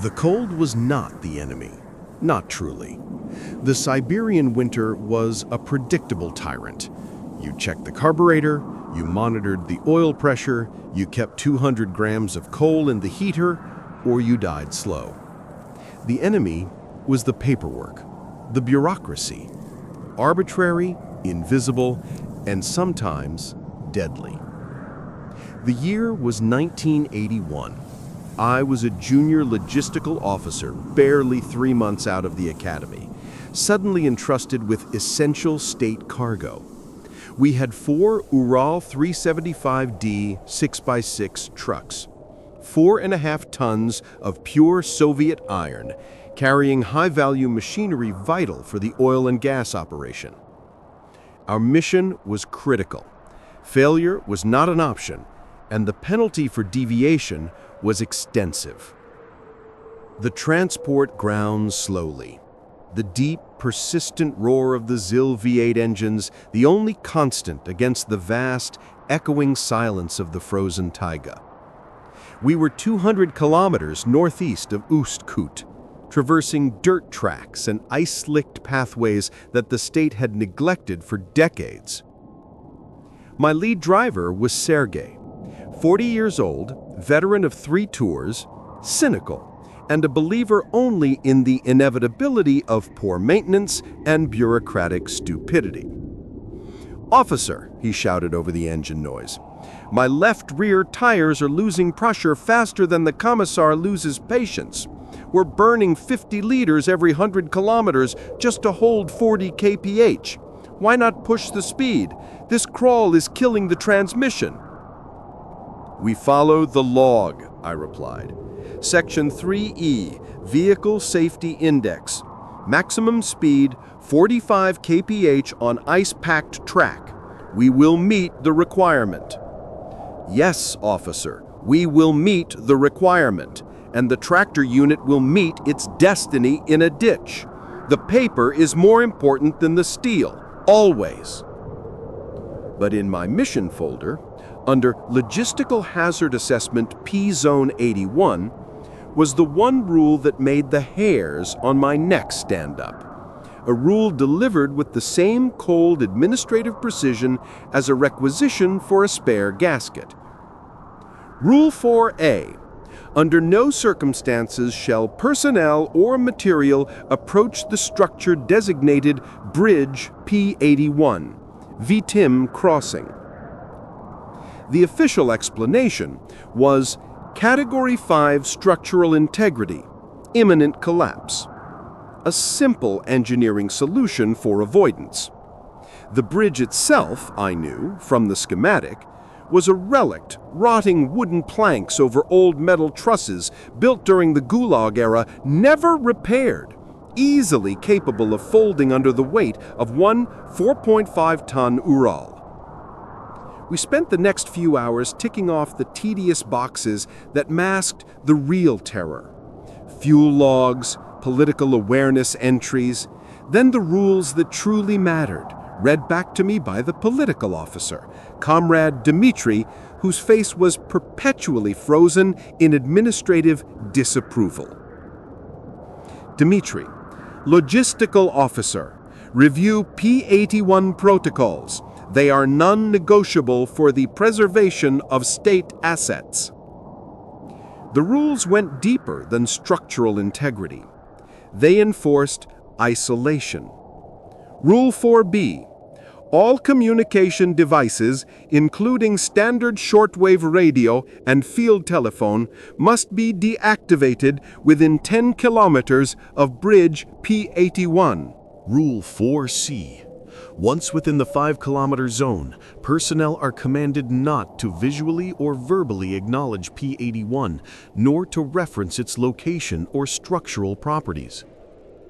The cold was not the enemy. Not truly. The Siberian winter was a predictable tyrant. You checked the carburetor, you monitored the oil pressure, you kept 200 grams of coal in the heater, or you died slow. The enemy was the paperwork, the bureaucracy. Arbitrary, invisible, and sometimes deadly. The year was 1981. I was a junior logistical officer, barely 3 months out of the academy, suddenly entrusted with essential state cargo. We had 4 Ural 375D 6x6 trucks, 4.5 tons of pure Soviet iron, carrying high-value machinery vital for the oil and gas operation. Our mission was critical. Failure was not an option, and the penalty for deviation was extensive. The transport ground slowly. The deep, persistent roar of the ZIL V8 engines, the only constant against the vast, echoing silence of the frozen taiga. We were 200 kilometers northeast of Ust-Kut, traversing dirt tracks and ice-slicked pathways that the state had neglected for decades. My lead driver was Sergei, 40 years old, veteran of 3 tours, cynical, and a believer only in the inevitability of poor maintenance and bureaucratic stupidity. "Officer," he shouted over the engine noise, "my left rear tires are losing pressure faster than the commissar loses patience. We're burning 50 liters every 100 kilometers just to hold 40 kph. Why not push the speed? This crawl is killing the transmission." "We follow the log," I replied. "Section 3E, Vehicle Safety Index. Maximum speed 45 kph on ice-packed track. We will meet the requirement." "Yes, officer, we will meet the requirement, and the tractor unit will meet its destiny in a ditch. The paper is more important than the steel, always." But in my mission folder, under Logistical Hazard Assessment P-Zone 81, was the one rule that made the hairs on my neck stand up. A rule delivered with the same cold administrative precision as a requisition for a spare gasket. Rule 4A. Under no circumstances shall personnel or material approach the structure designated Bridge P-81, VTIM crossing. The official explanation was Category 5 structural integrity, imminent collapse. A simple engineering solution for avoidance. The bridge itself, I knew, from the schematic, was a relict, rotting wooden planks over old metal trusses built during the Gulag era, never repaired, easily capable of folding under the weight of one 4.5-ton Ural. We spent the next few hours ticking off the tedious boxes that masked the real terror. Fuel logs, political awareness entries, then the rules that truly mattered, read back to me by the political officer, Comrade Dmitri, whose face was perpetually frozen in administrative disapproval. "Dmitri, logistical officer, review P-81 protocols. They are non-negotiable for the preservation of state assets." The rules went deeper than structural integrity. They enforced isolation. Rule 4B. All communication devices, including standard shortwave radio and field telephone, must be deactivated within 10 kilometers of Bridge P-81. Rule 4C. Once within the 5-kilometer zone, personnel are commanded not to visually or verbally acknowledge P-81, nor to reference its location or structural properties.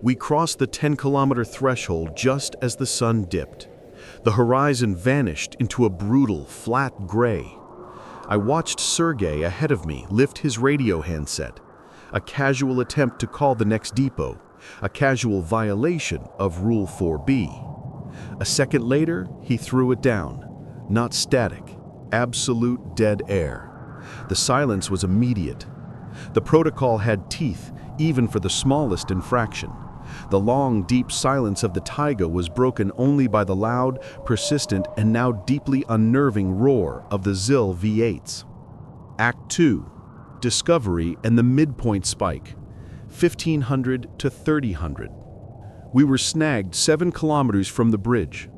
We crossed the 10-kilometer threshold just as the sun dipped. The horizon vanished into a brutal, flat gray. I watched Sergei ahead of me lift his radio handset, a casual attempt to call the next depot, a casual violation of Rule 4B. A second later, he threw it down. Not static, absolute dead air. The silence was immediate. The protocol had teeth, even for the smallest infraction. The long, deep silence of the taiga was broken only by the loud, persistent, and now deeply unnerving roar of the ZIL V8s. Act 2. Discovery and the midpoint spike, 1500 to 3000. We were snagged 7 kilometers from the bridge.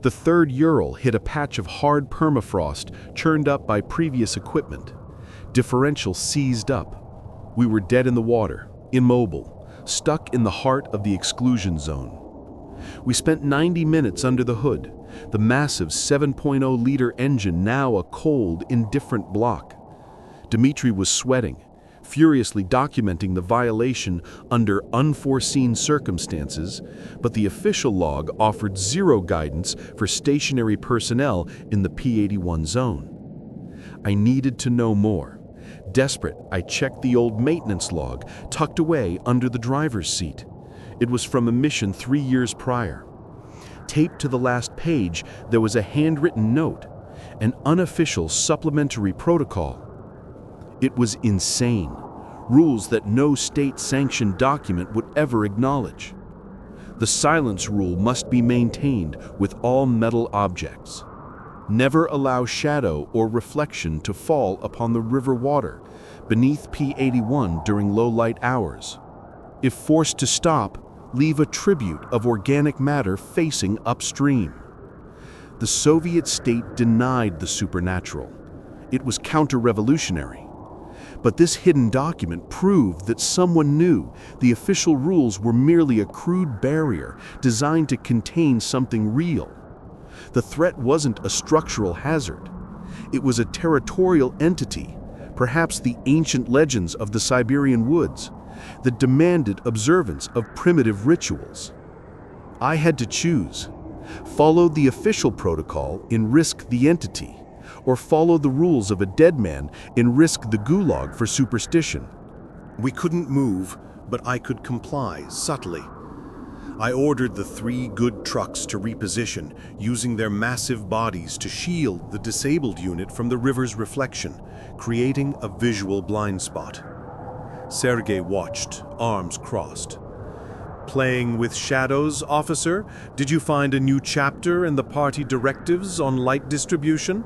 The third Ural hit a patch of hard permafrost churned up by previous equipment. Differential seized up. We were dead in the water, immobile, stuck in the heart of the exclusion zone. We spent 90 minutes under the hood, the massive 7.0-liter engine now a cold, indifferent block. Dmitri was sweating, furiously documenting the violation under unforeseen circumstances, but the official log offered zero guidance for stationary personnel in the P-81 zone. I needed to know more. Desperate, I checked the old maintenance log, tucked away under the driver's seat. It was from a mission 3 years prior. Taped to the last page, there was a handwritten note, an unofficial supplementary protocol. It was insane. Rules that no state-sanctioned document would ever acknowledge. The silence rule must be maintained with all metal objects. Never allow shadow or reflection to fall upon the river water beneath P-81 during low-light hours. If forced to stop, leave a tribute of organic matter facing upstream. The Soviet state denied the supernatural. It was counter-revolutionary. But this hidden document proved that someone knew the official rules were merely a crude barrier designed to contain something real. The threat wasn't a structural hazard. It was a territorial entity, perhaps the ancient legends of the Siberian woods, that demanded observance of primitive rituals. I had to choose: follow the official protocol and risk the entity, or follow the rules of a dead man and risk the gulag for superstition. We couldn't move, but I could comply subtly. I ordered the 3 good trucks to reposition, using their massive bodies to shield the disabled unit from the river's reflection, creating a visual blind spot. Sergei watched, arms crossed. Playing with shadows, officer? Did you find a new chapter in the party directives on light distribution?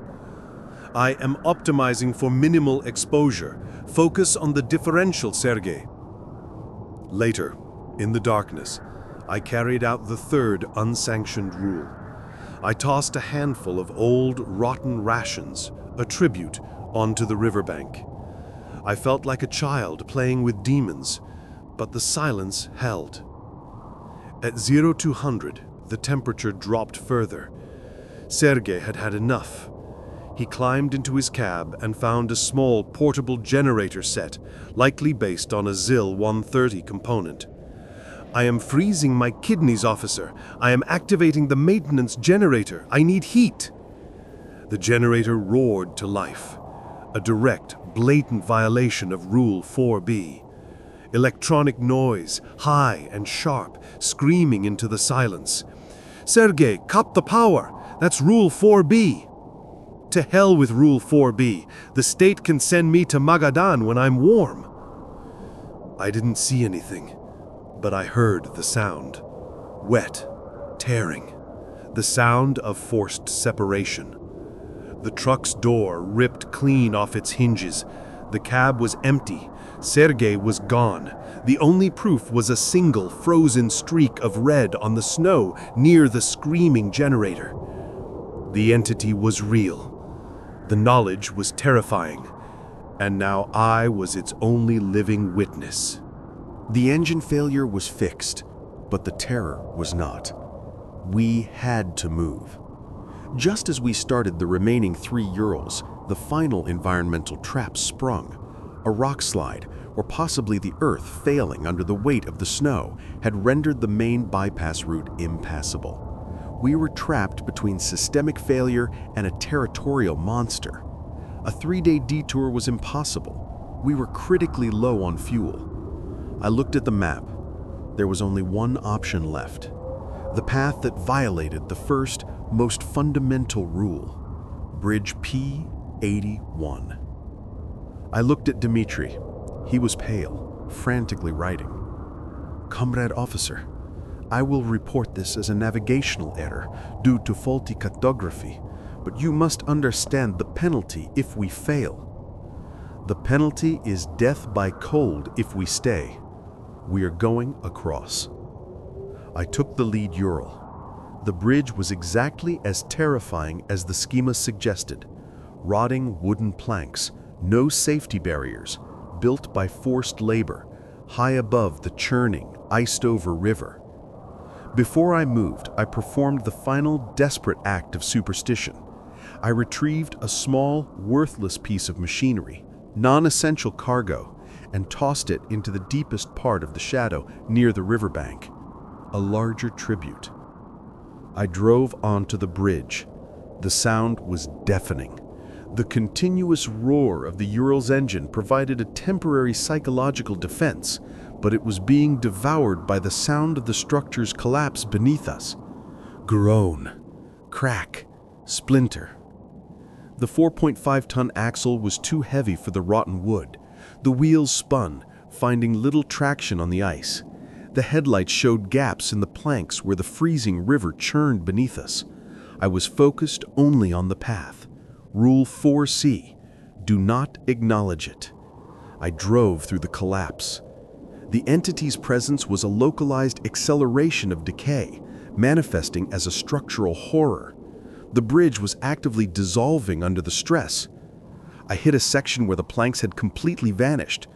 I am optimizing for minimal exposure. Focus on the differential, Sergei. Later, in the darkness, I carried out the 3rd unsanctioned rule. I tossed a handful of old, rotten rations, a tribute, onto the riverbank. I felt like a child playing with demons, but the silence held. At 0200, the temperature dropped further. Sergei had had enough. He climbed into his cab and found a small portable generator set, likely based on a ZIL 130 component. I am freezing my kidneys, officer. I am activating the maintenance generator. I need heat. The generator roared to life, a direct, blatant violation of Rule 4B. Electronic noise, high and sharp, screaming into the silence. Sergei, cut the power. That's Rule 4B. To hell with Rule 4B. The state can send me to Magadan when I'm warm. I didn't see anything, but I heard the sound. Wet, tearing. The sound of forced separation. The truck's door ripped clean off its hinges. The cab was empty. Sergei was gone. The only proof was a single frozen streak of red on the snow near the screaming generator. The entity was real. The knowledge was terrifying, and now I was its only living witness. The engine failure was fixed, but the terror was not. We had to move. Just as we started the remaining 3 Urals, the final environmental trap sprung. A rock slide, or possibly the earth failing under the weight of the snow, had rendered the main bypass route impassable. We were trapped between systemic failure and a territorial monster. A 3-day detour was impossible. We were critically low on fuel. I looked at the map. There was only one option left. The path that violated the first, most fundamental rule. Bridge P-81. I looked at Dmitri. He was pale, frantically writing. "Comrade officer, I will report this as a navigational error due to faulty cartography, but you must understand the penalty if we fail. The penalty is death by cold if we stay. We are going across." I took the lead Ural. The bridge was exactly as terrifying as the schema suggested. Rotting wooden planks, no safety barriers, built by forced labor, high above the churning, iced-over river. Before I moved, I performed the final desperate act of superstition. I retrieved a small, worthless piece of machinery, non-essential cargo, and tossed it into the deepest part of the shadow near the riverbank. A larger tribute. I drove onto the bridge. The sound was deafening. The continuous roar of the Ural's engine provided a temporary psychological defense, but it was being devoured by the sound of the structure's collapse beneath us. Groan, crack, splinter. The 4.5-ton axle was too heavy for the rotten wood. The wheels spun, finding little traction on the ice. The headlights showed gaps in the planks where the freezing river churned beneath us. I was focused only on the path. Rule 4C, do not acknowledge it. I drove through the collapse. The entity's presence was a localized acceleration of decay, manifesting as a structural horror. The bridge was actively dissolving under the stress. I hit a section where the planks had completely vanished.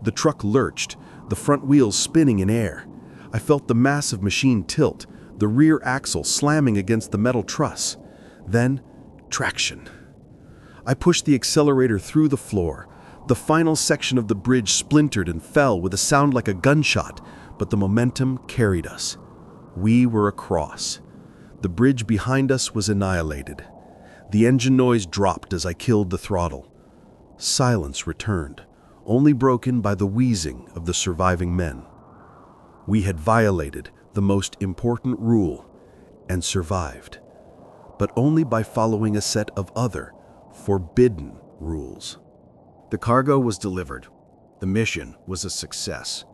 The truck lurched, the front wheels spinning in air. I felt the massive machine tilt, the rear axle slamming against the metal truss. Then, traction. I pushed the accelerator through the floor. The final section of the bridge splintered and fell with a sound like a gunshot, but the momentum carried us. We were across. The bridge behind us was annihilated. The engine noise dropped as I killed the throttle. Silence returned, only broken by the wheezing of the surviving men. We had violated the most important rule and survived, but only by following a set of other, forbidden rules. The cargo was delivered. The mission was a success.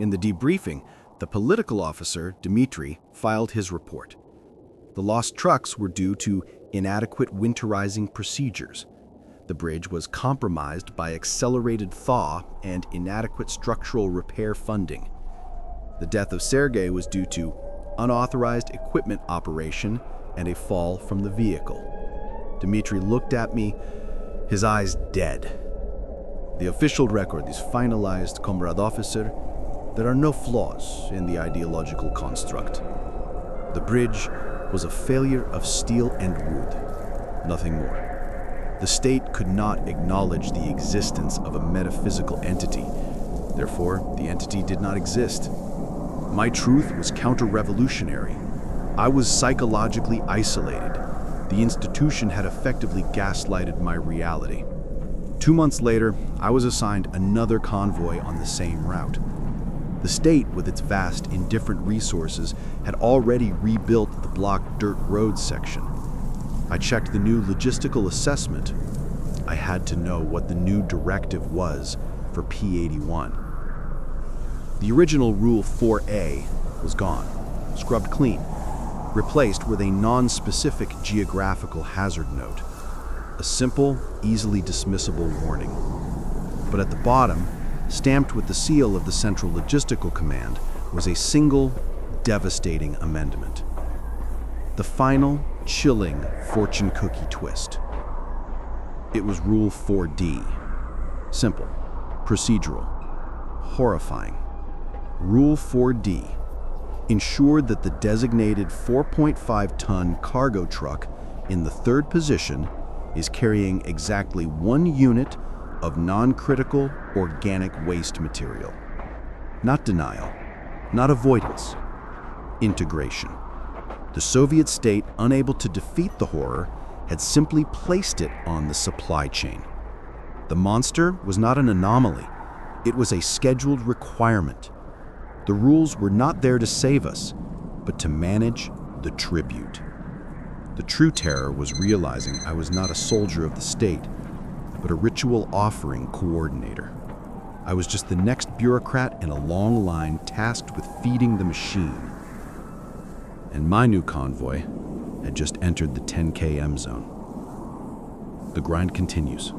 In the debriefing, the political officer, Dmitry, filed his report. The lost trucks were due to inadequate winterizing procedures. The bridge was compromised by accelerated thaw and inadequate structural repair funding. The death of Sergei was due to unauthorized equipment operation and a fall from the vehicle. Dmitry looked at me, his eyes dead. The official record is finalized, Comrade Officer. There are no flaws in the ideological construct. The bridge was a failure of steel and wood, nothing more. The state could not acknowledge the existence of a metaphysical entity. Therefore, the entity did not exist. My truth was counter-revolutionary. I was psychologically isolated. The institution had effectively gaslighted my reality. 2 months later, I was assigned another convoy on the same route. The state, with its vast, indifferent resources, had already rebuilt the blocked dirt road section. I checked the new logistical assessment. I had to know what the new directive was for P81. The original Rule 4A was gone, scrubbed clean, replaced with a non-specific geographical hazard note. A simple, easily dismissible warning. But at the bottom, stamped with the seal of the Central Logistical Command, was a single, devastating amendment. The final, chilling fortune cookie twist. It was Rule 4D. Simple, procedural, horrifying. Rule 4D ensured that the designated 4.5-ton cargo truck in the third position is carrying exactly 1 unit of non-critical organic waste material. Not denial, not avoidance, integration. The Soviet state, unable to defeat the horror, had simply placed it on the supply chain. The monster was not an anomaly, it was a scheduled requirement. The rules were not there to save us, but to manage the tribute. The true terror was realizing I was not a soldier of the state, but a ritual offering coordinator. I was just the next bureaucrat in a long line tasked with feeding the machine. And my new convoy had just entered the 10 km zone. The grind continues.